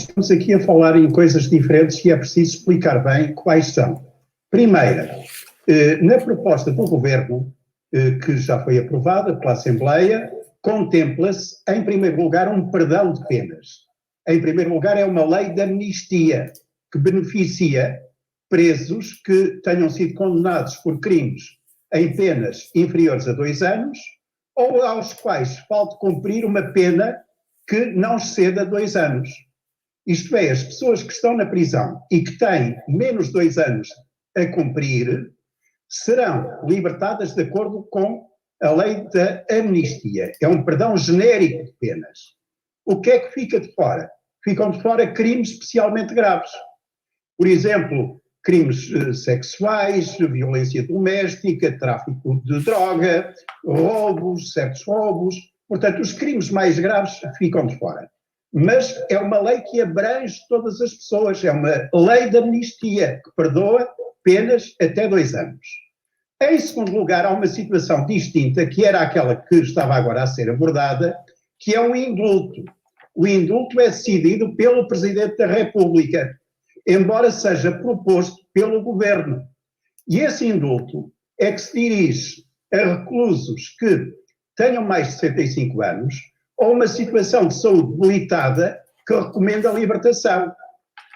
estamos aqui a falar em coisas diferentes e é preciso explicar bem quais são. Primeira, na proposta do Governo, que já foi aprovada pela Assembleia, contempla-se, em primeiro lugar, um perdão de penas. Em primeiro lugar, é uma lei de amnistia que beneficia presos que tenham sido condenados por crimes em penas inferiores a 2 anos ou aos quais falte cumprir uma pena que não exceda 2 anos. Isto é, as pessoas que estão na prisão e que têm menos de 2 anos a cumprir serão libertadas de acordo com a lei da amnistia. É um perdão genérico de penas. O que é que fica de fora? Ficam de fora crimes especialmente graves. Por exemplo, crimes sexuais, violência doméstica, tráfico de droga, roubos, certos roubos. Portanto, os crimes mais graves ficam de fora. Mas é uma lei que abrange todas as pessoas. É uma lei de amnistia que perdoa penas até 2 anos. Em segundo lugar, há uma situação distinta, que era aquela que estava agora a ser abordada, que é o indulto. O indulto é decidido pelo Presidente da República, embora seja proposto pelo Governo. E esse indulto é que se dirige a reclusos que tenham mais de 65 anos ou uma situação de saúde debilitada que recomenda a libertação.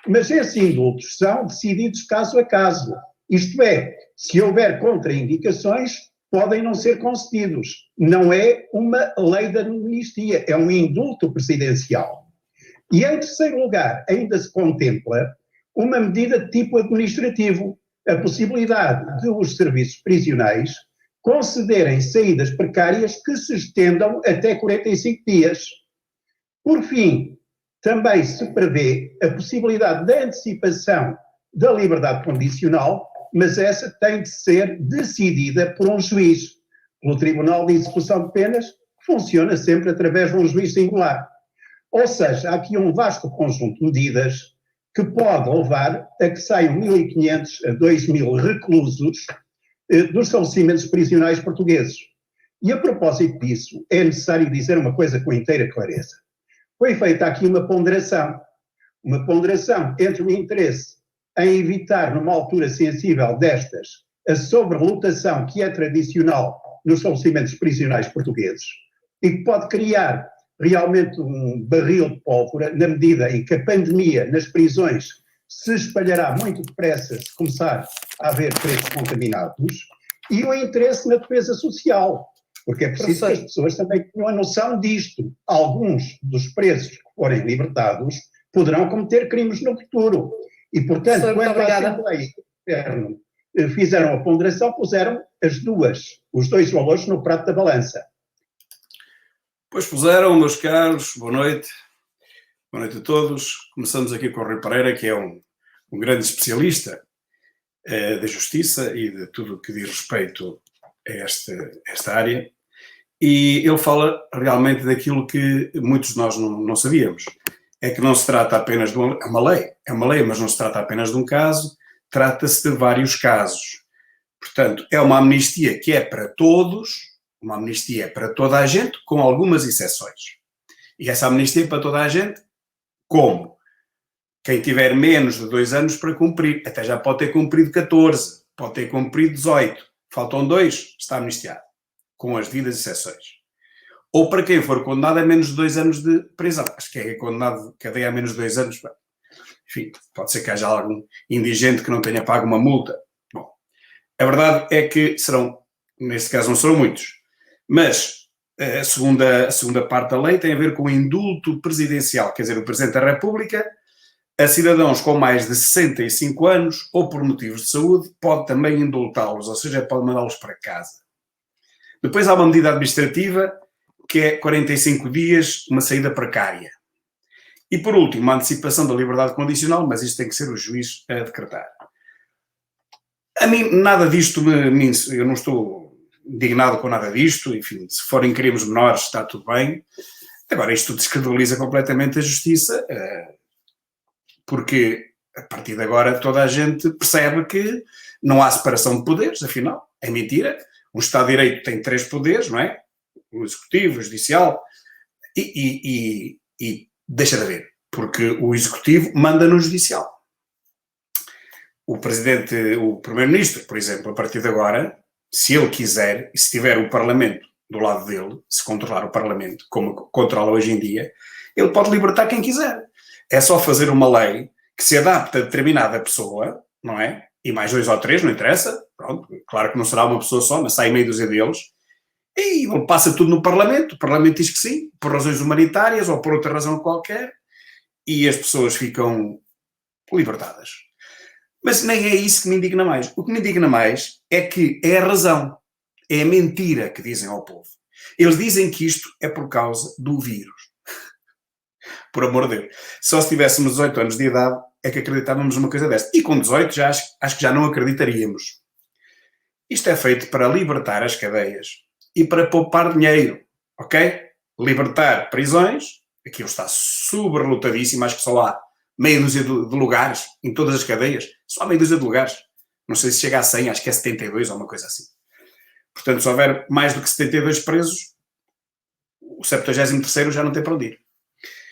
Mas esses indultos são decididos caso a caso. Isto é, se houver contraindicações, podem não ser concedidos. Não é uma lei de amnistia, é um indulto presidencial. E, em terceiro lugar, ainda se contempla uma medida de tipo administrativo, a possibilidade de os serviços prisionais concederem saídas precárias que se estendam até 45 dias. Por fim, também se prevê a possibilidade da antecipação da liberdade condicional, mas essa tem de ser decidida por um juiz, pelo Tribunal de Execução de Penas, que funciona sempre através de um juiz singular. Ou seja, há aqui um vasto conjunto de medidas que pode levar a que saiam 1.500 a 2.000 reclusos dos estabelecimentos prisionais portugueses. E a propósito disso, é necessário dizer uma coisa com inteira clareza. Foi feita aqui uma ponderação entre o interesse em evitar, numa altura sensível destas, a sobrelotação que é tradicional nos estabelecimentos prisionais portugueses e que pode criar realmente um barril de pólvora na medida em que a pandemia nas prisões se espalhará muito depressa se começar a haver presos contaminados, e o interesse na defesa social, porque é preciso que as pessoas também tenham a noção disto. Alguns dos presos que forem libertados poderão cometer crimes no futuro. E, portanto, quando a Assembleia e o Governo fizeram a ponderação, puseram os dois valores no prato da balança. Pois puseram, meus caros, boa noite. Boa noite a todos. Começamos aqui com o Rui Pereira, que é um grande especialista da justiça e de tudo o que diz respeito a esta área. E ele fala realmente daquilo que muitos de nós não sabíamos. É que não se trata apenas de é uma lei, mas não se trata apenas de um caso, trata-se de vários casos. Portanto, é uma amnistia que é para todos, uma amnistia para toda a gente, com algumas exceções. E essa amnistia é para toda a gente, como? Quem tiver menos de 2 anos para cumprir, até já pode ter cumprido 14, pode ter cumprido 18, faltam 2, está amnistiado, com as devidas exceções. Ou para quem for condenado a menos de 2 anos de prisão. Acho que é condenado de cadeia a menos de 2 anos. Enfim, pode ser que haja algum indigente que não tenha pago uma multa. Bom, a verdade é que neste caso não serão muitos. Mas a segunda parte da lei tem a ver com o indulto presidencial, quer dizer, o Presidente da República, a cidadãos com mais de 65 anos ou por motivos de saúde, pode também indultá-los, ou seja, pode mandá-los para casa. Depois há uma medida administrativa que é 45 dias, uma saída precária. E por último, a antecipação da liberdade condicional, mas isto tem que ser o juiz a decretar. A mim, nada disto eu não estou indignado com nada disto, enfim, se forem crimes menores está tudo bem. Agora, isto descredibiliza completamente a justiça, porque a partir de agora toda a gente percebe que não há separação de poderes, afinal, é mentira. Um Estado de Direito tem 3 poderes, não é? O Executivo, o Judicial, e deixa de haver. porque o Executivo manda no Judicial. O Primeiro-Ministro, por exemplo, a partir de agora, se ele quiser, e se tiver o Parlamento do lado dele, se controlar o Parlamento, como controla hoje em dia, ele pode libertar quem quiser. É só fazer uma lei que se adapte a determinada pessoa, não é? E mais 2 ou 3, não interessa. Pronto, claro que não será uma pessoa só, mas sai meia dúzia deles. E ele passa tudo no Parlamento. O Parlamento diz que sim, por razões humanitárias ou por outra razão qualquer. E as pessoas ficam libertadas. Mas nem é isso que me indigna mais. O que me indigna mais é que é a razão. É a mentira que dizem ao povo. Eles dizem que isto é por causa do vírus. Por amor de Deus. Só se tivéssemos 18 anos de idade é que acreditávamos numa coisa desta. E com 18 já acho que já não acreditaríamos. Isto é feito para libertar as cadeias e para poupar dinheiro, ok? Libertar prisões, aquilo está sobrelotadíssimo, acho que só há meia dúzia de lugares em todas as cadeias, só meia dúzia de lugares. Não sei se chega a 100, acho que é 72 ou uma coisa assim. Portanto, se houver mais do que 72 presos, o 73º já não tem para onde ir.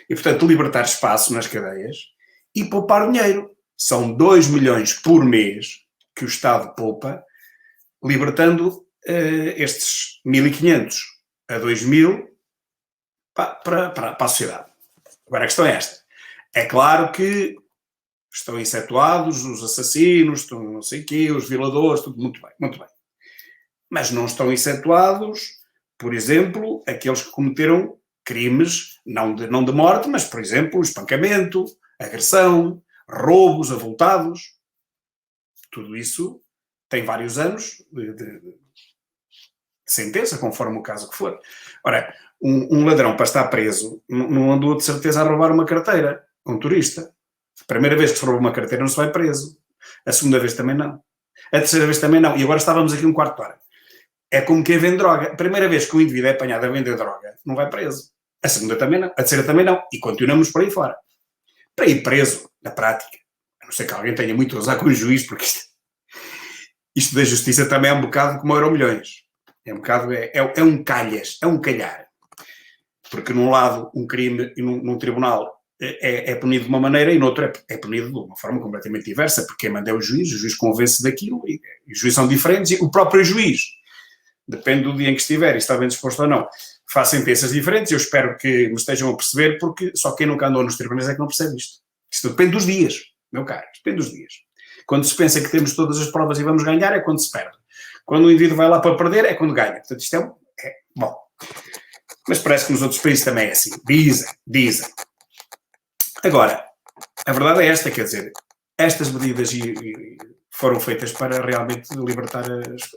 E, portanto, libertar espaço nas cadeias e poupar dinheiro. São 2 milhões por mês que o Estado poupa, libertando estes 1.500 a 2.000 para a sociedade. Agora, a questão é esta. É claro que estão excetuados os assassinos, estão não sei o quê, os violadores, tudo muito bem, muito bem. Mas não estão excetuados, por exemplo, aqueles que cometeram crimes, não de morte, mas, por exemplo, espancamento, agressão, roubos avultados. Tudo isso tem vários anos de sentença, conforme o caso que for. Ora, um ladrão para estar preso não andou de certeza a roubar uma carteira, um turista. A primeira vez que se rouba uma carteira não se vai preso. A segunda vez também não. A terceira vez também não. E agora estávamos aqui um quarto de hora. É como quem vende droga. A primeira vez que um indivíduo é apanhado a vender droga, não vai preso. A segunda também não. A terceira também não. E continuamos por aí fora. Para ir preso, na prática, a não ser que alguém tenha muito a usar com o juiz, porque isto da justiça também é um bocado como Euromilhões. É um bocado, é um calhas, é um calhar. Porque num lado um crime e num tribunal é punido de uma maneira e no outro é punido de uma forma completamente diversa, porque quem manda é o juiz convence daquilo e os juízes são diferentes e o próprio juiz, depende do dia em que estiver e está bem disposto ou não, faz sentenças diferentes. Eu espero que me estejam a perceber, porque só quem nunca andou nos tribunais é que não percebe isto. Isto depende dos dias, meu caro, depende dos dias. Quando se pensa que temos todas as provas e vamos ganhar, é quando se perde. Quando o indivíduo vai lá para perder, é quando ganha. Portanto, isto é bom. Mas parece que nos outros países também é assim. Dizem. Agora, a verdade é esta, quer dizer, estas medidas foram feitas para realmente libertar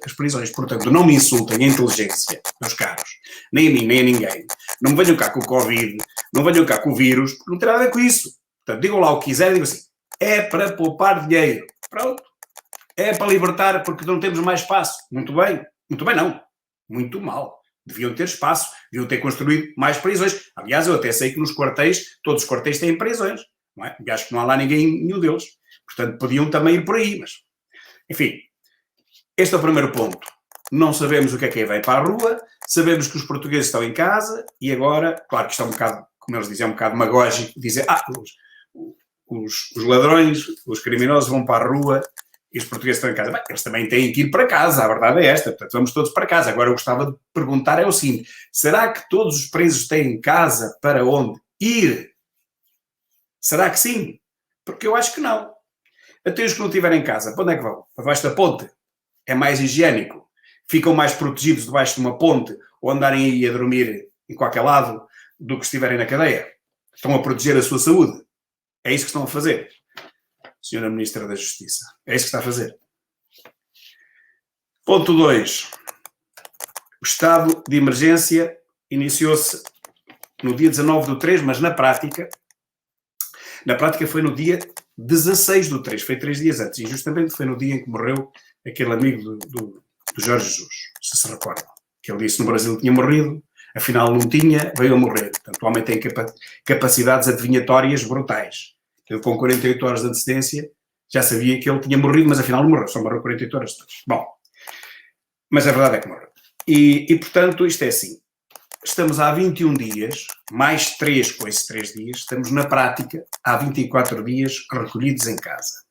as prisões. Portanto, não me insultem a inteligência, meus caros, nem a mim, nem a ninguém. Não me venham cá com o Covid, não venham cá com o vírus, porque não tem nada a ver com isso. Portanto, digam lá o que quiserem, digam assim, é para poupar dinheiro. Pronto. É para libertar porque não temos mais espaço. Muito bem. Muito bem, não. Muito mal. Deviam ter espaço. Deviam ter construído mais prisões. Aliás, eu até sei que nos quartéis, todos os quartéis têm prisões. Não é? E acho que não há lá nenhum deles. Portanto, podiam também ir por aí. Mas, enfim, este é o primeiro ponto. Não sabemos o que é vai para a rua. Sabemos que os portugueses estão em casa. E agora, claro que isto é um bocado, como eles dizem, é um bocado magógico. Dizer, os ladrões, os criminosos vão para a rua e os portugueses estão em casa. Bem, eles também têm que ir para casa, a verdade é esta. Portanto, vamos todos para casa. Agora, eu gostava de perguntar é o seguinte, será que todos os presos têm casa para onde ir? Será que sim? Porque eu acho que não. Até os que não tiverem casa, para onde é que vão? Para baixo da ponte? É mais higiênico? Ficam mais protegidos debaixo de uma ponte ou andarem aí a dormir em qualquer lado do que estiverem na cadeia? Estão a proteger a sua saúde? É isso que estão a fazer, Senhora Ministra da Justiça. É isso que está a fazer. Ponto 2. O estado de emergência iniciou-se no dia 19/3, mas na prática foi no dia 16/3, foi 3 dias antes. E justamente foi no dia em que morreu aquele amigo do Jorge Jesus, se recordam. Que ele disse que no Brasil tinha morrido, afinal não tinha, veio a morrer. Portanto, o homem tem capacidades adivinhatórias brutais. Ele, com 48 horas de antecedência, já sabia que ele tinha morrido, mas afinal não morreu, só morreu 48 horas depois. Bom, mas a verdade é que morreu. E portanto, isto é assim. estamos há 21 dias, mais 3 com esses 3 dias, estamos na prática há 24 dias recolhidos em casa.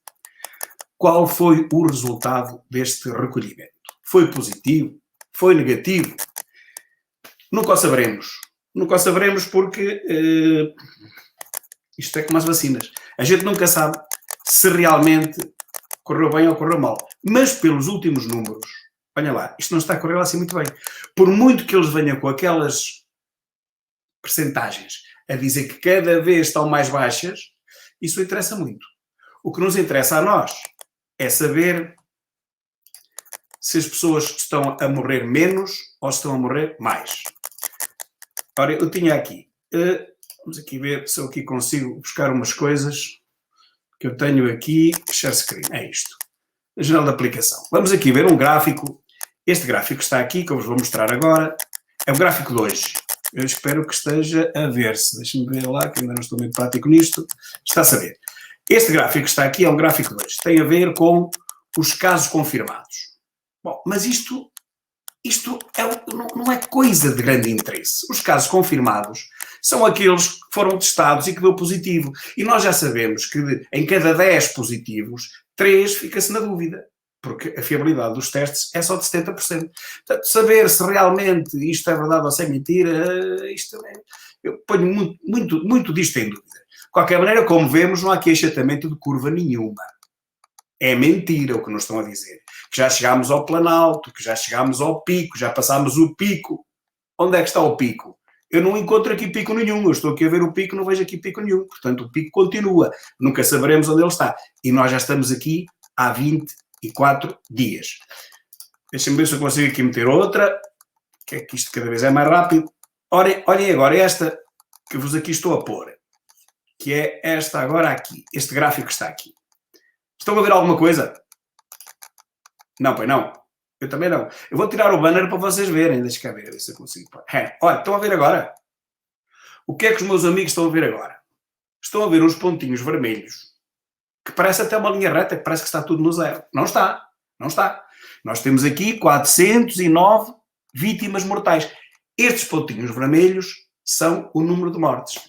Qual foi o resultado deste recolhimento? Foi positivo? Foi negativo? Nunca o saberemos. Nunca o saberemos porque isto é como as vacinas. A gente nunca sabe se realmente correu bem ou correu mal. Mas pelos últimos números, olha lá, isto não está a correr assim muito bem. Por muito que eles venham com aquelas percentagens a dizer que cada vez estão mais baixas, isso interessa muito. O que nos interessa a nós é saber se as pessoas estão a morrer menos ou se estão a morrer mais. Ora, eu tinha aqui, vamos aqui ver se eu aqui consigo buscar umas coisas que eu tenho aqui, share screen, é isto, a janela de aplicação. Vamos aqui ver um gráfico, este gráfico está aqui, que eu vos vou mostrar agora, é o gráfico de hoje. Eu espero que esteja a ver-se, deixem-me ver lá, que ainda não estou muito prático nisto, está-se a ver. Este gráfico que está aqui é um gráfico de hoje, tem a ver com os casos confirmados. Bom, mas isto não é coisa de grande interesse. Os casos confirmados são aqueles que foram testados e que deu positivo. E nós já sabemos que em cada 10 positivos, 3 fica-se na dúvida, porque a fiabilidade dos testes é só de 70%. Portanto, saber se realmente isto é verdade ou se é mentira, eu ponho muito disto em dúvida. De qualquer maneira, como vemos, não há aqui achatamento de curva nenhuma. É mentira o que nos estão a dizer. Que já chegámos ao Planalto, que já chegámos ao pico, já passámos o pico. Onde é que está o pico? Eu não encontro aqui pico nenhum. Eu estou aqui a ver o pico, não vejo aqui pico nenhum. Portanto, o pico continua. Nunca saberemos onde ele está. E nós já estamos aqui há 24 dias. Deixem-me ver se eu consigo aqui meter outra. Que é que isto cada vez é mais rápido. Olhem agora esta que vos aqui estou a pôr. Que é esta agora aqui. Este gráfico que está aqui. Estão a ver alguma coisa? Não, pois não. Eu também não. Eu vou tirar o banner para vocês verem. Deixa cá ver se eu consigo. Olha, estão a ver agora? O que é que os meus amigos estão a ver agora? Estão a ver uns pontinhos vermelhos que parece até uma linha reta, que parece que está tudo no zero. Não está. Não está. Nós temos aqui 409 vítimas mortais. Estes pontinhos vermelhos são o número de mortes.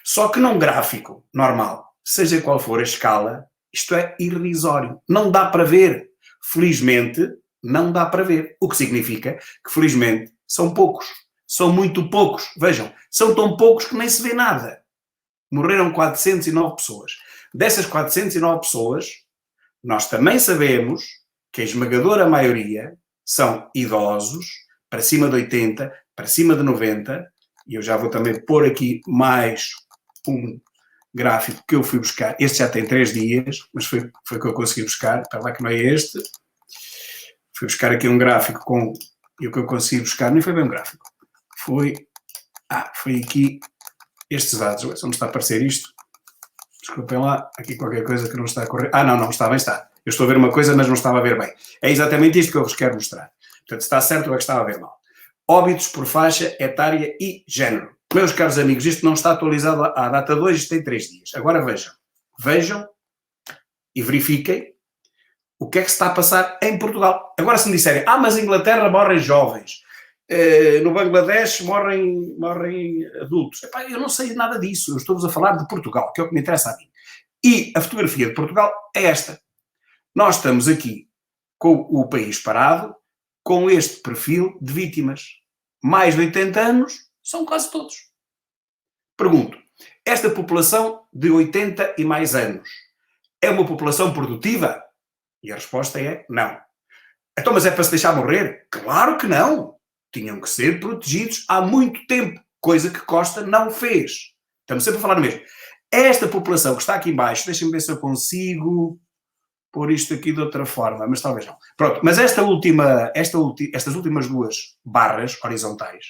Só que num gráfico normal, seja qual for a escala, isto é irrisório. Não dá para ver. Felizmente, não dá para ver. O que significa que, felizmente, são poucos. São muito poucos. Vejam, são tão poucos que nem se vê nada. Morreram 409 pessoas. Dessas 409 pessoas, nós também sabemos que a esmagadora maioria são idosos, para cima de 80, para cima de 90, e eu já vou também pôr aqui mais um gráfico que eu fui buscar. Este já tem 3 dias, mas foi que eu consegui buscar. Para lá que não é este. Fui buscar aqui um gráfico com... E o que eu consegui buscar nem foi bem um gráfico. Foi aqui estes dados. Onde está a aparecer isto? Desculpem lá. Aqui qualquer coisa que não está a correr. Não está bem, está. Eu estou a ver uma coisa, mas não estava a ver bem. É exatamente isto que eu vos quero mostrar. Portanto, está certo ou é que estava a ver mal. Óbitos por faixa etária e género. Meus caros amigos, isto não está atualizado à data de hoje, isto tem 3 dias. Agora vejam e verifiquem o que é que se está a passar em Portugal. Agora se me disserem, mas em Inglaterra morrem jovens, no Bangladesh morrem adultos. Eu não sei nada disso, eu estou-vos a falar de Portugal, que é o que me interessa a mim. E a fotografia de Portugal é esta. Nós estamos aqui com o país parado, com este perfil de vítimas. Mais de 80 anos, são quase todos. Pergunto, esta população de 80 e mais anos é uma população produtiva? E a resposta é não. Então, mas é para se deixar morrer? Claro que não. Tinham que ser protegidos há muito tempo, coisa que Costa não fez. Estamos sempre a falar no mesmo. Esta população que está aqui em baixo, deixem-me ver se eu consigo pôr isto aqui de outra forma, mas talvez não. Pronto, mas estas últimas 2 barras horizontais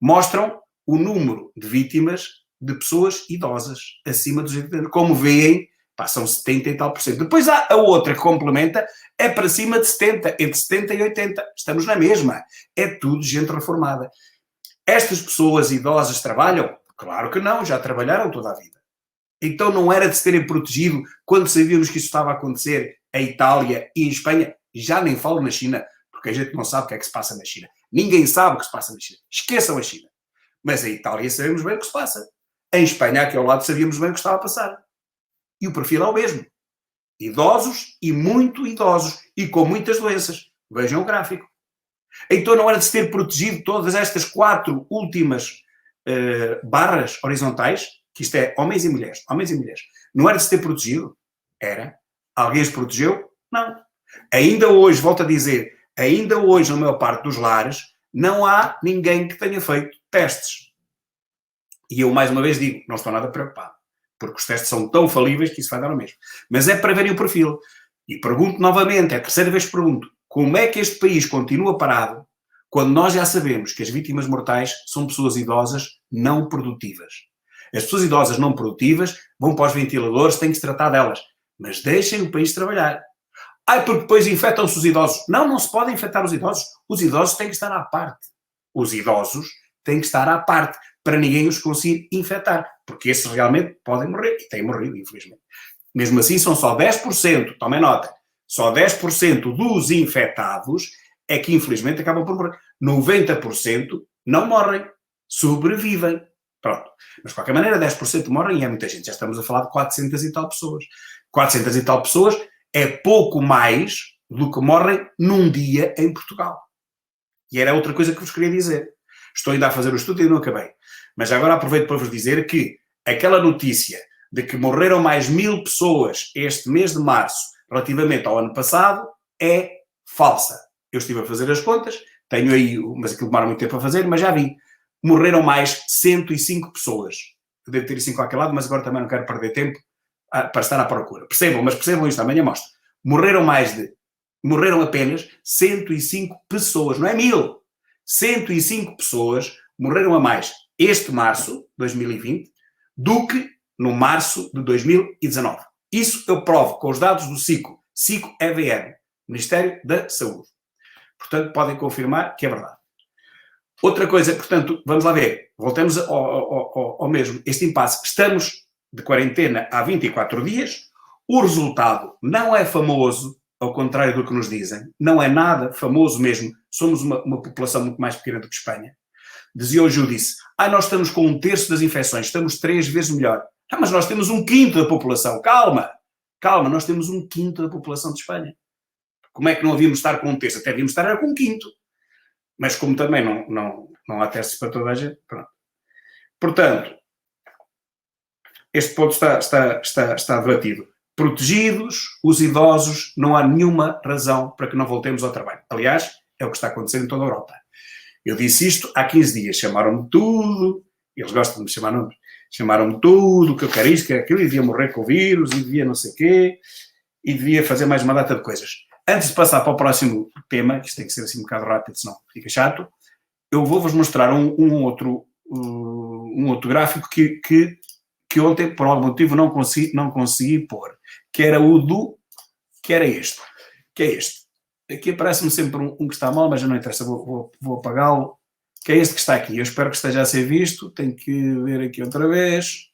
mostram o número de vítimas de pessoas idosas, acima dos 80 anos. Como veem, são 70 e tal por cento. Depois há a outra que complementa, é para cima de 70, entre 70 e 80. Estamos na mesma. É tudo gente reformada. Estas pessoas idosas trabalham? Claro que não, já trabalharam toda a vida. Então não era de se terem protegido quando sabíamos que isso estava a acontecer em Itália e em Espanha? Já nem falo na China, porque a gente não sabe o que é que se passa na China. Ninguém sabe o que se passa na China. Esqueçam a China. Mas em Itália sabemos bem o que se passa. Em Espanha, aqui ao lado, sabíamos bem o que estava a passar. E o perfil é o mesmo. Idosos e muito idosos. E com muitas doenças. Vejam o gráfico. Então não era de se ter protegido todas estas 4 últimas barras horizontais, que isto é homens e mulheres. Homens e mulheres. Não era de se ter protegido? Era. Alguém os protegeu? Não. Ainda hoje, volto a dizer, ainda hoje, na maior parte dos lares, não há ninguém que tenha feito testes. E eu, mais uma vez, digo, não estou nada preocupado, porque os testes são tão falíveis que isso vai dar o mesmo. Mas é para verem o perfil. E pergunto novamente, é a terceira vez que pergunto, como é que este país continua parado quando nós já sabemos que as vítimas mortais são pessoas idosas não produtivas? As pessoas idosas não produtivas vão para os ventiladores, têm que se tratar delas. Mas deixem o país trabalhar. Porque depois infectam-se os idosos. Não, não se podem infectar os idosos. Os idosos têm que estar à parte. Os idosos têm que estar à parte para ninguém os conseguir infectar. Porque esses realmente podem morrer. E têm morrido, infelizmente. Mesmo assim, são só 10%, tomem nota, só 10% dos infectados é que, infelizmente, acabam por morrer. 90% não morrem, sobrevivem. Pronto. Mas, de qualquer maneira, 10% morrem e é muita gente. Já estamos a falar de 400 e tal pessoas. 400 e tal pessoas é pouco mais do que morrem num dia em Portugal. E era outra coisa que vos queria dizer. Estou ainda a fazer o estudo e não acabei. Mas agora aproveito para vos dizer que aquela notícia de que morreram mais 1000 pessoas este mês de março relativamente ao ano passado é falsa. Eu estive a fazer as contas, tenho aí, mas aquilo demora muito tempo a fazer, mas já vi. Morreram mais 105 pessoas. Eu devo ter isso em qualquer lado, mas agora também não quero perder tempo para estar à procura. Percebam isto, amanhã mostro. Morreram apenas 105 pessoas, não é 1000. 105 pessoas morreram a mais este março, 2020, do que no março de 2019. Isso eu provo com os dados do SICO-EVN, Ministério da Saúde. Portanto, podem confirmar que é verdade. Outra coisa, portanto, vamos lá ver, voltamos ao mesmo, este impasse. Estamos de quarentena há 24 dias, o resultado não é famoso, ao contrário do que nos dizem, não é nada famoso mesmo, somos uma população muito mais pequena do que Espanha. Dizia o Júdice, nós estamos com 1/3 das infecções, estamos 3 vezes melhor. Mas nós temos 1/5 da população, calma, nós temos 1/5 da população de Espanha. Como é que não havíamos estar com 1/3? Até havíamos estar com 1/5. Mas como também não há testes para toda a gente, pronto. Portanto, este ponto está debatido. Protegidos os idosos, não há nenhuma razão para que não voltemos ao trabalho. Aliás, é o que está acontecendo em toda a Europa. Eu disse isto há 15 dias, chamaram-me tudo, eles gostam de me chamar nomes, chamaram-me tudo, que eu quero isto, que aquilo, e devia morrer com o vírus, e devia não sei o quê, e devia fazer mais uma data de coisas. Antes de passar para o próximo tema, que isto tem que ser assim um bocado rápido, senão fica chato, eu vou-vos mostrar um outro gráfico que ontem, por algum motivo, não consegui pôr, que era este, que é este. Aqui aparece-me sempre um que está mal, mas não interessa, vou apagá-lo, que é este que está aqui. Eu espero que esteja a ser visto, tenho que ver aqui outra vez,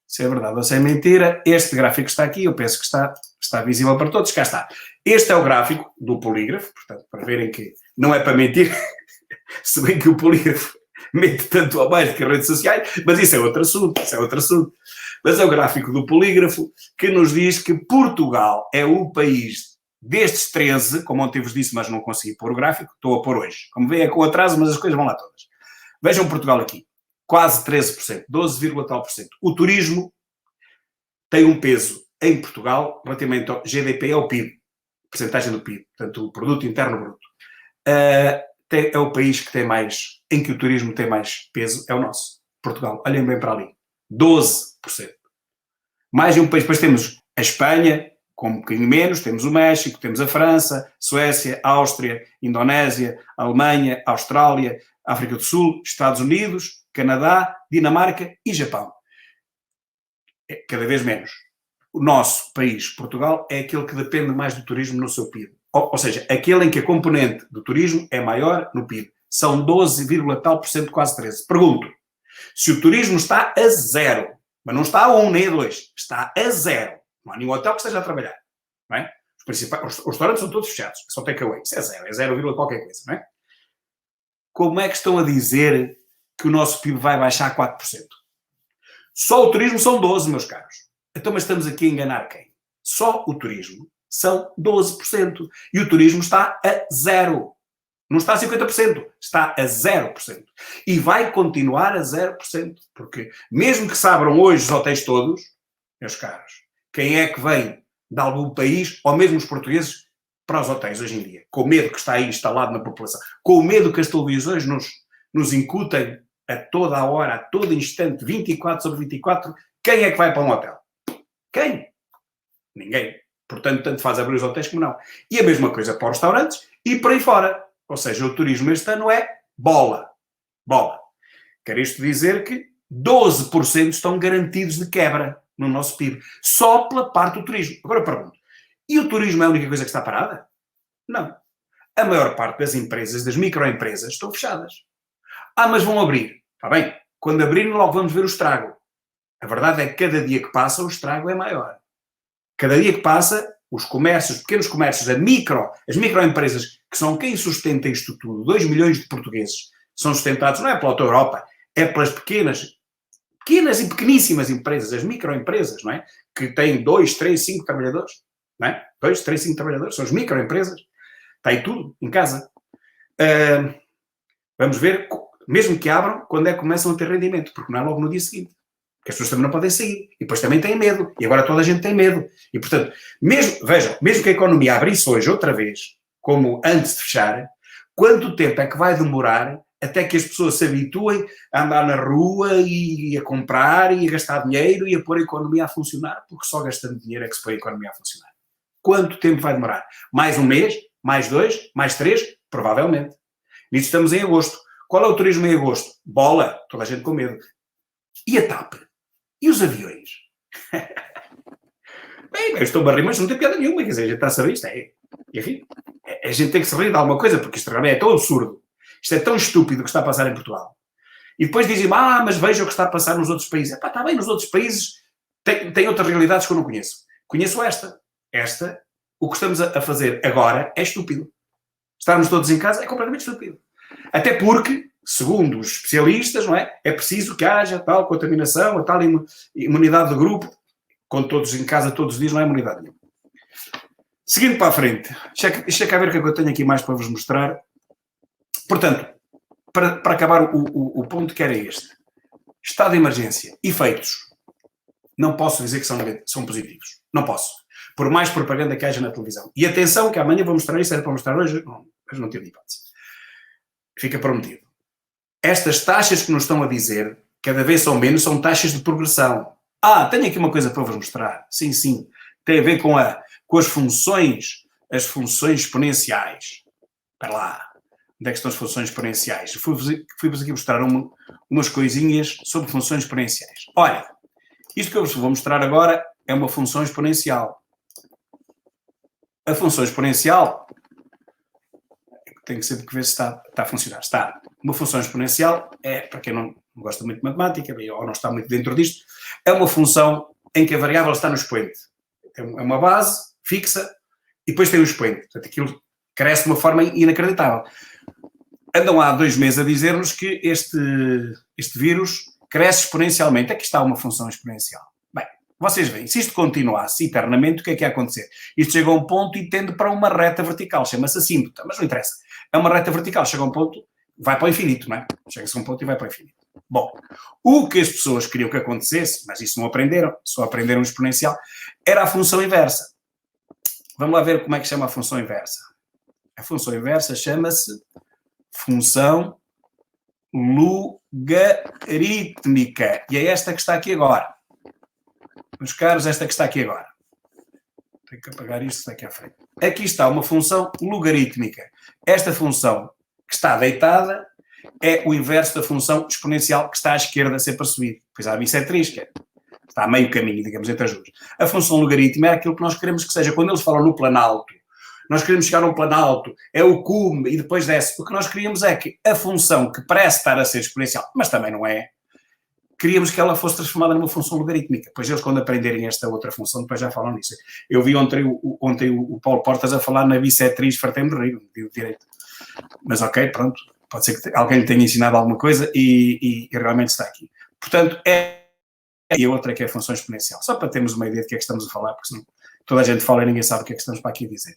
se é verdade ou se é mentira. Este gráfico está aqui, eu penso que está visível para todos, cá está. Este é o gráfico do polígrafo, portanto, para verem que não é para mentir, se bem que o polígrafo mente tanto ou mais do que as redes sociais, mas isso é outro assunto. Mas é o gráfico do polígrafo que nos diz que Portugal é o país destes 13, como ontem vos disse, mas não consegui pôr o gráfico, estou a pôr hoje. Como veem, é com atraso, mas as coisas vão lá todas. Vejam Portugal aqui, quase 13%, 12, tal por cento. O turismo tem um peso em Portugal relativamente ao GDP, ao PIB, percentagem do PIB, portanto, o Produto Interno Bruto. É o país que tem mais, em que o turismo tem mais peso, é o nosso, Portugal. Olhem bem para ali, 12%. Mais de um país, depois temos a Espanha, com um bocadinho menos, temos o México, temos a França, Suécia, Áustria, Indonésia, Alemanha, Austrália, África do Sul, Estados Unidos, Canadá, Dinamarca e Japão. Cada vez menos. O nosso país, Portugal, é aquele que depende mais do turismo no seu PIB. Ou seja, aquele em que a componente do turismo é maior no PIB. São 12, tal por cento, quase 13. Pergunto, se o turismo está a 0, mas não está a 1 nem a 2, está a 0, não há nenhum hotel que esteja a trabalhar, não é? Os restaurantes são todos fechados, só takeaway, isso é 0, 0, qualquer coisa, não é? como é que estão a dizer que o nosso PIB vai baixar 4%? Só o turismo são 12%, meus caros. Então, mas estamos aqui a enganar quem? Só o turismo são 12%. E o turismo está a 0%. Não está a 50%, está a 0%. E vai continuar a 0%. Porque mesmo que se abram hoje os hotéis todos, meus caros, quem é que vem de algum país, ou mesmo os portugueses, para os hotéis hoje em dia? Com o medo que está aí instalado na população. Com o medo que as televisões nos incutem a toda a hora, a todo instante, 24/24, quem é que vai para um hotel? Quem? Ninguém. Portanto, tanto faz abrir os hotéis como não. E a mesma coisa para os restaurantes e por aí fora. Ou seja, o turismo este ano é bola. Bola. Quer isto dizer que 12% estão garantidos de quebra no nosso PIB. Só pela parte do turismo. Agora eu pergunto, e o turismo é a única coisa que está parada? Não. A maior parte das empresas, das microempresas, estão fechadas. Ah, mas vão abrir. Está bem. Quando abrirem, logo vamos ver o estrago. A verdade é que cada dia que passa, o estrago é maior. Cada dia que passa, os comércios, os pequenos comércios, as microempresas, que são quem sustenta isto tudo, 2 milhões de portugueses, são sustentados, não é pela outra Europa, é pelas pequenas e pequeníssimas empresas, as microempresas, não é? Que têm 2, 3, 5 trabalhadores, não é? 2, 3, 5 trabalhadores, são as microempresas. Está aí tudo, em casa. Vamos ver, mesmo que abram, quando é que começam a ter rendimento, porque não é logo no dia seguinte. Porque as pessoas também não podem sair. E depois também têm medo. E agora toda a gente tem medo. E, portanto, mesmo que a economia abrisse hoje outra vez, como antes de fechar, quanto tempo é que vai demorar até que as pessoas se habituem a andar na rua e a comprar e a gastar dinheiro e a pôr a economia a funcionar? Porque só gastando dinheiro é que se põe a economia a funcionar. Quanto tempo vai demorar? Mais um mês? Mais 2? Mais 3? Provavelmente. Nisso estamos em agosto. Qual é o turismo em agosto? Bola. Toda a gente com medo. E a TAP? E os aviões? Bem, eu estou a rir, mas não tem piada nenhuma. Quer dizer, a gente está a saber isto. Enfim, a gente tem que se rir de alguma coisa, porque isto realmente é tão absurdo. Isto é tão estúpido o que está a passar em Portugal. E depois dizem-me, mas veja o que está a passar nos outros países. Está bem, nos outros países tem outras realidades que eu não conheço. Conheço esta. O que estamos a fazer agora é estúpido. Estarmos todos em casa é completamente estúpido. Até porque, segundo os especialistas, não é? É preciso que haja tal contaminação, a tal imunidade de grupo. Com todos em casa todos os dias não é imunidade nenhuma. Seguindo para a frente. Deixa cá ver o que é que eu tenho aqui mais para vos mostrar. Portanto, para acabar o ponto que era este. Estado de emergência. Efeitos. Não posso dizer que são positivos. Não posso. Por mais propaganda que haja na televisão. E atenção que amanhã vou mostrar isso, era para mostrar hoje, mas não tive hipótese. Fica prometido. Estas taxas que nos estão a dizer, cada vez são menos, são taxas de progressão. Tenho aqui uma coisa para vos mostrar. Sim. Tem a ver com as funções exponenciais. Espera lá. Onde é que estão as funções exponenciais? Fui-vos aqui mostrar umas coisinhas sobre funções exponenciais. Olha, isto que eu vos vou mostrar agora é uma função exponencial. A função exponencial, tenho que sempre ver se está a funcionar. Está. Uma função exponencial para quem não gosta muito de matemática ou não está muito dentro disto, é uma função em que a variável está no expoente. É uma base fixa e depois tem um expoente. Portanto, aquilo cresce de uma forma inacreditável. Andam há 2 meses a dizer-nos que este vírus cresce exponencialmente. Aqui está uma função exponencial. Bem, vocês veem, se isto continuasse eternamente, o que é que ia acontecer? Isto chega a um ponto e tende para uma reta vertical. Chama-se assíntota, mas não interessa. É uma reta vertical, chega a um ponto, vai para o infinito, não é? Chega-se a um ponto e vai para o infinito. Bom, o que as pessoas queriam que acontecesse, mas isso não aprenderam, só aprenderam o exponencial, era a função inversa. Vamos lá ver como é que chama a função inversa. A função inversa chama-se função logarítmica. E é esta que está aqui agora. Meus caros, esta que está aqui agora. Tenho que apagar isto daqui à frente. Aqui está uma função logarítmica. Esta função que está deitada é o inverso da função exponencial que está à esquerda a ser percebido. Pois a bissetriz, que está a meio caminho, digamos, entre as duas. A função logarítmica é aquilo que nós queremos que seja. Quando eles falam no planalto, nós queremos chegar a um planalto, é o cume e depois desce. O que nós queríamos é que a função que parece estar a ser exponencial, mas também não é, queríamos que ela fosse transformada numa função logarítmica. Pois eles, quando aprenderem esta outra função, depois já falam nisso. Eu vi ontem o Paulo Portas a falar na bissetriz, fartei-me de rir, não digo direito. Mas ok, pronto. pode ser que alguém lhe tenha ensinado alguma coisa e realmente está aqui. Portanto, e a outra que é a função exponencial. Só para termos uma ideia de que é que estamos a falar, porque senão toda a gente fala e ninguém sabe o que é que estamos para aqui dizer.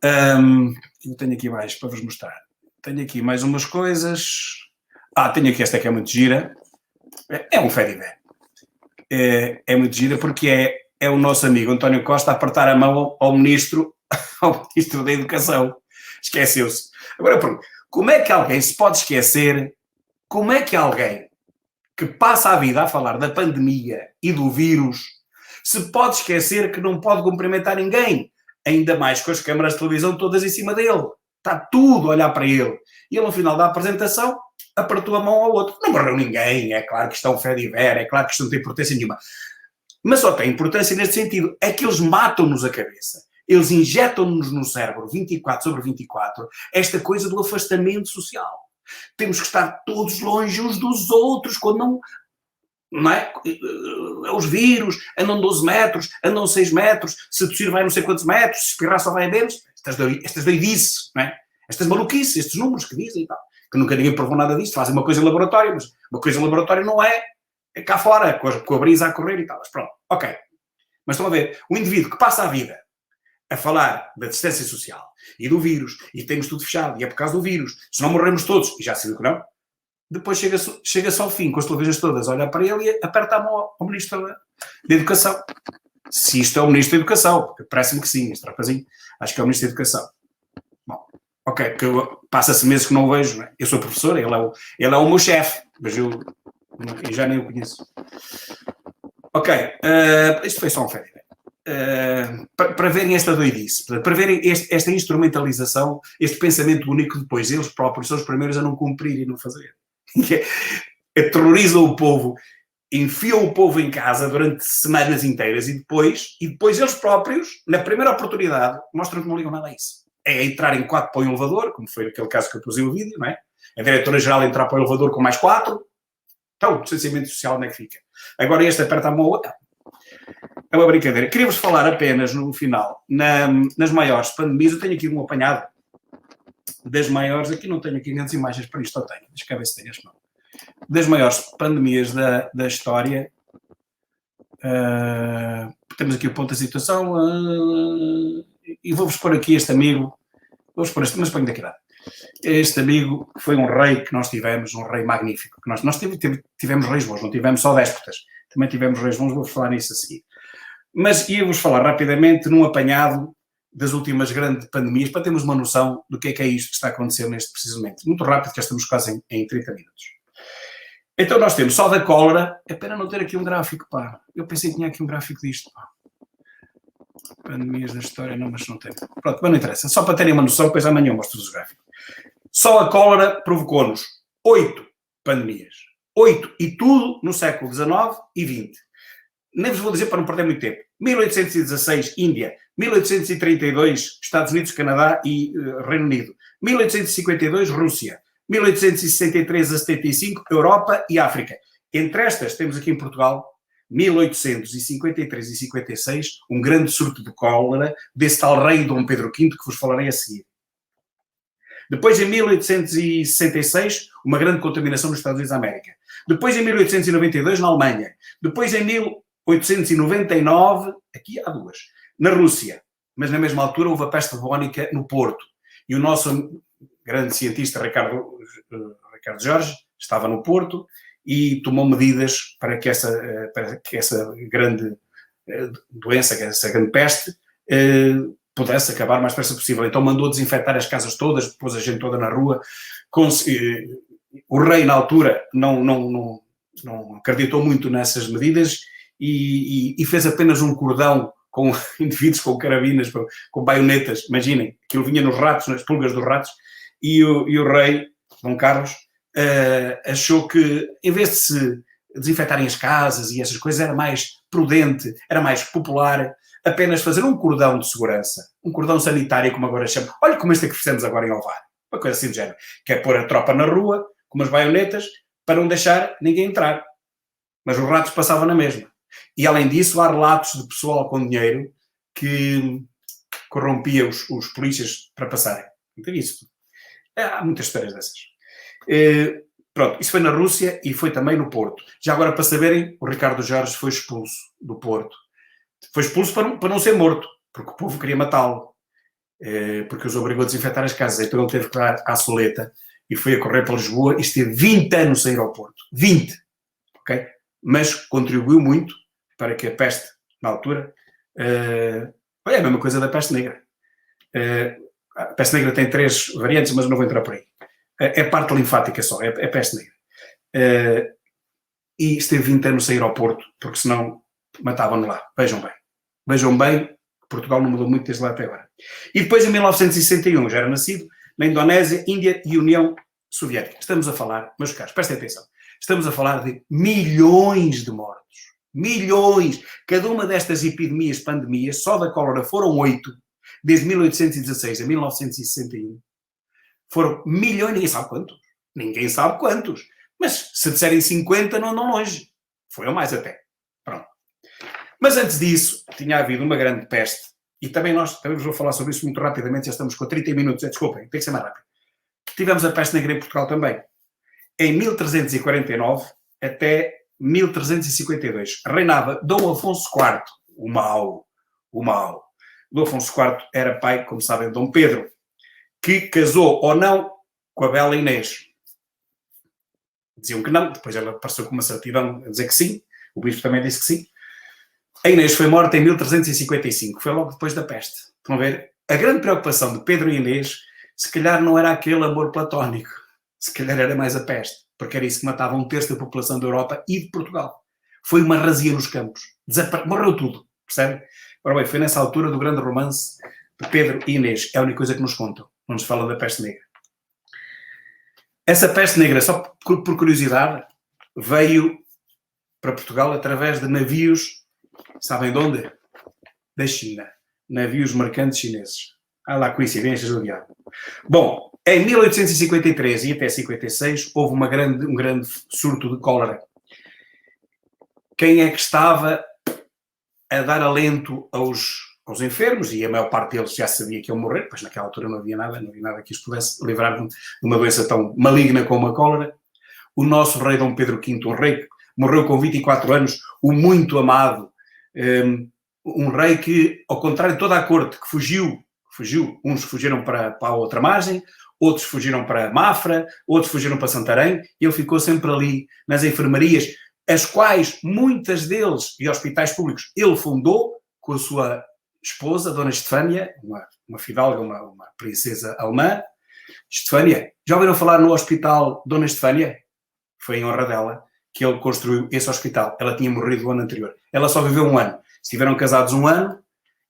Eu tenho aqui mais para vos mostrar. Tenho aqui mais umas coisas. Tenho aqui esta que é muito gira. É um fediver. É muito gira porque é o nosso amigo António Costa a apertar a mão ao ministro da Educação. Esqueceu-se. Agora, como é que alguém se pode esquecer? Como é que alguém que passa a vida a falar da pandemia e do vírus se pode esquecer que não pode cumprimentar ninguém? Ainda mais com as câmaras de televisão todas em cima dele. Está tudo a olhar para ele. E ele, no final da apresentação, apertou a mão ao outro. Não morreu ninguém. É claro que isto é um fediver. É claro que isto não tem importância nenhuma. Mas só tem importância neste sentido. É que eles matam-nos a cabeça. Eles injetam-nos no cérebro, 24/24, esta coisa do afastamento social. Temos que estar todos longe uns dos outros, quando não é? Os vírus andam 12 metros, andam 6 metros, se tossir vai não sei quantos metros, se espirrar só vai a menos. Estas doidices, não é? Estas maluquices, estes números que dizem e tal. Que nunca ninguém provou nada disto, fazem uma coisa em laboratório, mas uma coisa em laboratório não é cá fora, com a brisa a correr e tal. Mas pronto, ok. Mas estão a ver, o indivíduo que passa a vida a falar da distância social e do vírus, e temos tudo fechado, e é por causa do vírus, se não morremos todos, e já se viu que não, depois chega-se ao fim, com as televisões todas, olha para ele e aperta a mão ao Ministro da Educação. Se isto é o Ministro da Educação, parece-me que sim, este rapazinho, acho que é o Ministro da Educação. Bom, ok, que passa-se meses que não o vejo, não é? Eu sou professor, ele é o meu chefe, mas eu já nem o conheço. Ok, isto foi só um férias. Para verem esta doidice, para verem esta instrumentalização, este pensamento único, depois eles próprios são os primeiros a não cumprir e não fazer. Aterrorizam o povo, enfiam o povo em casa durante semanas inteiras e depois eles próprios, na primeira oportunidade, mostram que não ligam nada a isso. É entrar em 4 para o elevador, como foi aquele caso que eu pus em o vídeo, não é? A diretora-geral entrar para o elevador com mais 4. Então, o distanciamento social onde é que fica? Agora este aperta a mão ao outro. É uma brincadeira. Queria-vos falar apenas, no final, nas maiores pandemias. Eu tenho aqui um apanhado das maiores. Aqui não tenho aqui grandes imagens para isto, eu tenho. Deixa eu ver se tenho as mãos. Das maiores pandemias da história. Temos aqui o ponto da situação. E vou-vos pôr aqui este amigo. Vou-vos pôr este, mas ponho daqui nada. Este amigo foi um rei que nós tivemos, um rei magnífico. Nós tivemos reis bons, não tivemos só déspotas. Também tivemos reis bons, vou-vos falar nisso a seguir. Mas ia-vos falar rapidamente num apanhado das últimas grandes pandemias, para termos uma noção do que é isto que está a acontecer neste preciso momento. Muito rápido, que já estamos quase em 30 minutos. Então nós temos só da cólera. É pena não ter aqui um gráfico, pá. Eu pensei que tinha aqui um gráfico disto, pá. Pandemias da história, não, mas não tem. Pronto, mas não interessa. Só para terem uma noção, depois amanhã eu mostro os gráficos. Só a cólera provocou-nos 8 pandemias. 8, e tudo no século XIX e XX. Nem vos vou dizer para não perder muito tempo. 1816, Índia. 1832, Estados Unidos, Canadá e Reino Unido. 1852, Rússia. 1863 a 75, Europa e África. Entre estas, temos aqui em Portugal, 1853 e 56, um grande surto de cólera desse tal rei Dom Pedro V, que vos falarei a seguir. Depois, em 1866, uma grande contaminação nos Estados Unidos da América. Depois, em 1892, na Alemanha. Depois, em 1899, aqui há duas, na Rússia. Mas, na mesma altura, houve a peste bubónica no Porto. E o nosso grande cientista, Ricardo Jorge, estava no Porto e tomou medidas para que essa grande doença, que essa grande peste, pudesse acabar o mais depressa possível. Então mandou desinfetar as casas todas, pôs a gente toda na rua. O rei, na altura, não acreditou muito nessas medidas e fez apenas um cordão com indivíduos com carabinas, com baionetas. Imaginem, aquilo vinha nos ratos, nas pulgas dos ratos, e o rei, Dom Carlos, achou que, em vez de se desinfetarem as casas e essas coisas, era mais prudente, era mais popular, apenas fazer um cordão de segurança, um cordão sanitário, como agora chama. Olha como este que fizemos agora em Ovar, uma coisa assim do género, que é pôr a tropa na rua, com umas baionetas, para não deixar ninguém entrar. Mas os ratos passavam na mesma. E, além disso, há relatos de pessoal com dinheiro que corrompia os polícias para passarem. Então, isso. Há muitas histórias dessas. Pronto, isso foi na Rússia e foi também no Porto. Já agora, para saberem, o Ricardo Jorge foi expulso do Porto. Foi expulso para não ser morto, porque o povo queria matá-lo. Porque os obrigou a desinfetar as casas. Então ele teve que ir à soleta e foi a correr para Lisboa e esteve 20 anos sem ir ao Porto. 20! Ok? Mas contribuiu muito para que a peste, na altura, é a mesma coisa da peste negra. A peste negra tem 3 variantes, mas não vou entrar por aí. É parte linfática só, é peste negra. E esteve 20 anos sem ir ao Porto, porque senão matavam-no lá. Vejam bem, Portugal não mudou muito desde lá até agora. E depois, em 1961, já era nascido, na Indonésia, Índia e União Soviética. Estamos a falar, meus caros, prestem atenção, estamos a falar de milhões de mortos. Milhões! Cada uma destas epidemias, pandemias, só da cólera foram 8, desde 1816 a 1961. Foram milhões, ninguém sabe quantos. Ninguém sabe quantos. Mas se disserem 50, não andam longe. Foram mais até. Pronto. Mas antes disso, tinha havido uma grande peste. E também vos vou falar sobre isso muito rapidamente, já estamos com 30 minutos. Desculpem, tem que ser mais rápido. Tivemos a peste negra em Portugal também. Em 1349 até 1352. Reinava Dom Afonso IV, o mau. Dom Afonso IV era pai, como sabem, de Dom Pedro, que casou ou não com a bela Inês. Diziam que não, depois ela apareceu com uma certidão a dizer que sim, o bispo também disse que sim. A Inês foi morta em 1355, foi logo depois da peste. Estão a ver? A grande preocupação de Pedro e Inês, se calhar não era aquele amor platónico, se calhar era mais a peste, porque era isso que matava 1/3 da população da Europa e de Portugal. Foi uma razia nos campos. Morreu tudo, percebe? Ora bem, foi nessa altura do grande romance de Pedro e Inês. É a única coisa que nos contam. Não nos fala da peste negra. Essa peste negra, só por curiosidade, veio para Portugal através de navios, sabem de onde? Da China. Navios mercantes chineses. Há lá coincidências do diabo. Bom, em 1853 e até 56 houve um grande surto de cólera. Quem é que estava a dar alento aos enfermos, e a maior parte deles já sabia que iam morrer, pois naquela altura não havia nada que os pudesse livrar de uma doença tão maligna como a cólera. O nosso rei Dom Pedro V, um rei que morreu com 24 anos, o muito amado, um rei que, ao contrário de toda a corte, que fugiu, uns fugiram para a outra margem, outros fugiram para Mafra, outros fugiram para Santarém, e ele ficou sempre ali nas enfermarias, as quais, muitas deles, e hospitais públicos, ele fundou com a sua esposa, Dona Estefânia, uma fidalga, uma princesa alemã. Estefânia, já ouviram falar no hospital Dona Estefânia? Foi em honra dela que ele construiu esse hospital. Ela tinha morrido no ano anterior. Ela só viveu 1 ano. Estiveram casados 1 ano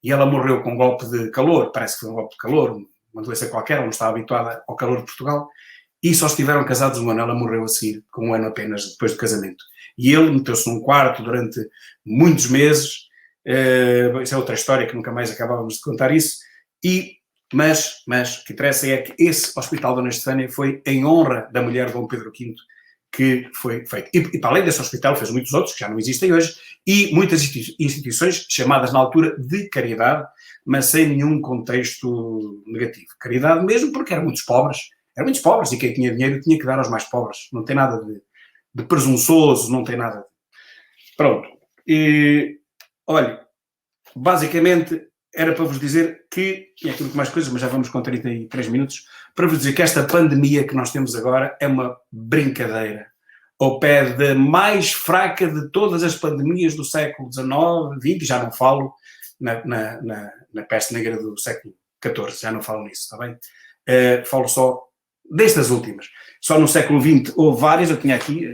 e ela morreu com um golpe de calor. Parece que foi um golpe de calor, uma doença qualquer, ela não estava habituada ao calor de Portugal. E só estiveram casados 1 ano. Ela morreu a seguir, com 1 ano apenas depois do casamento. E ele meteu-se num quarto durante muitos meses. Isso é outra história que nunca mais acabávamos de contar isso. Mas o que interessa é que esse hospital Dona Estefânia foi em honra da mulher de Dom Pedro V que foi feito. E para além desse hospital fez muitos outros que já não existem hoje e muitas instituições chamadas na altura de caridade, mas sem nenhum contexto negativo. Caridade mesmo porque eram muitos pobres e quem tinha dinheiro tinha que dar aos mais pobres. Não tem nada de presunçoso, não tem nada. Pronto. Olha, basicamente era para vos dizer que, e aqui muito mais coisas, mas já vamos com 33 minutos, para vos dizer que esta pandemia que nós temos agora é uma brincadeira ao pé da mais fraca de todas as pandemias do século XIX, XX, já não falo na peste negra do século XIV, já não falo nisso, está bem? Falo só destas últimas. Só no século XX houve várias, eu tinha aqui...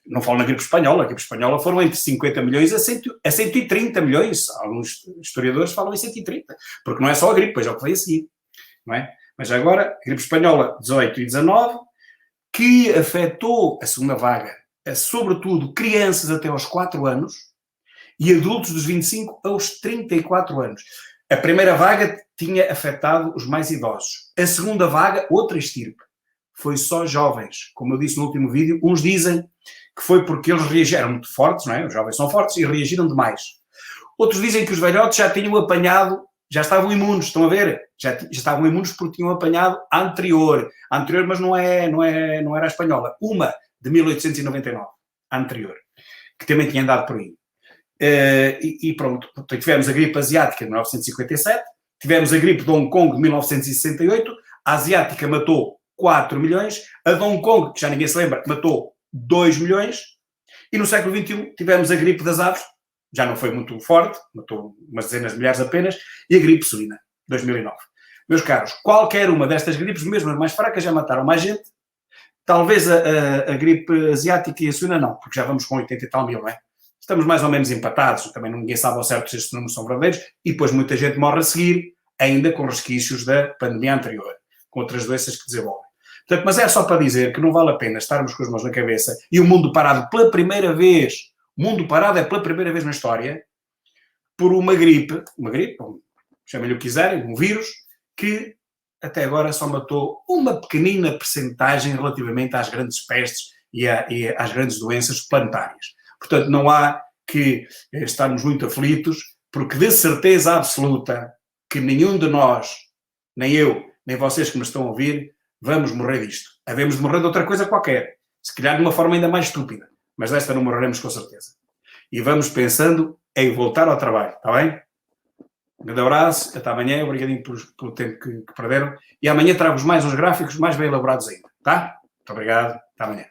Não falo na gripe espanhola, a gripe espanhola foram entre 50 milhões a 130 milhões. Alguns historiadores falam em 130, porque não é só a gripe, pois é o que veio a seguir, não é? Mas agora, a gripe espanhola 18 e 19, que afetou a segunda vaga, sobretudo crianças até aos 4 anos e adultos dos 25 aos 34 anos. A primeira vaga tinha afetado os mais idosos. A segunda vaga, outra estirpe. Foi só jovens. Como eu disse no último vídeo, uns dizem que foi porque eles reagiram muito fortes, não é? Os jovens são fortes e reagiram demais. Outros dizem que os velhotes já tinham apanhado já estavam imunes, estão a ver? Já estavam imunes porque tinham apanhado a anterior, mas não era a espanhola, uma de 1899, a anterior, que também tinha andado por aí. E pronto, tivemos a gripe asiática de 1957, tivemos a gripe de Hong Kong de 1968, a asiática matou 4 milhões, a de Hong Kong, que já ninguém se lembra, matou 2 milhões, e no século XXI tivemos a gripe das aves, já não foi muito forte, matou umas dezenas de milhares apenas, e a gripe suína, 2009. Meus caros, qualquer uma destas gripes, mesmo as mais fracas, já mataram mais gente. Talvez a gripe asiática e a suína não, porque já vamos com 80 e tal mil, não é? Estamos mais ou menos empatados, também ninguém sabe ao certo se estes números são verdadeiros, e depois muita gente morre a seguir, ainda com resquícios da pandemia anterior, com outras doenças que desenvolvem. Portanto, mas é só para dizer que não vale a pena estarmos com as mãos na cabeça e o mundo parado pela primeira vez, o mundo parado é pela primeira vez na história, por uma gripe, chamem-lhe o que quiserem, um vírus, que até agora só matou uma pequenina percentagem relativamente às grandes pestes e às grandes doenças planetárias. Portanto, não há que estarmos muito aflitos, porque de certeza absoluta que nenhum de nós, nem eu, nem vocês que me estão a ouvir, vamos morrer disto. Havemos de morrer de outra coisa qualquer. Se calhar de uma forma ainda mais estúpida. Mas desta não morreremos com certeza. E vamos pensando em voltar ao trabalho, está bem? Um grande abraço, até amanhã, obrigadinho pelo tempo que perderam. E amanhã trago-vos mais uns gráficos mais bem elaborados ainda, tá? Muito obrigado, até amanhã.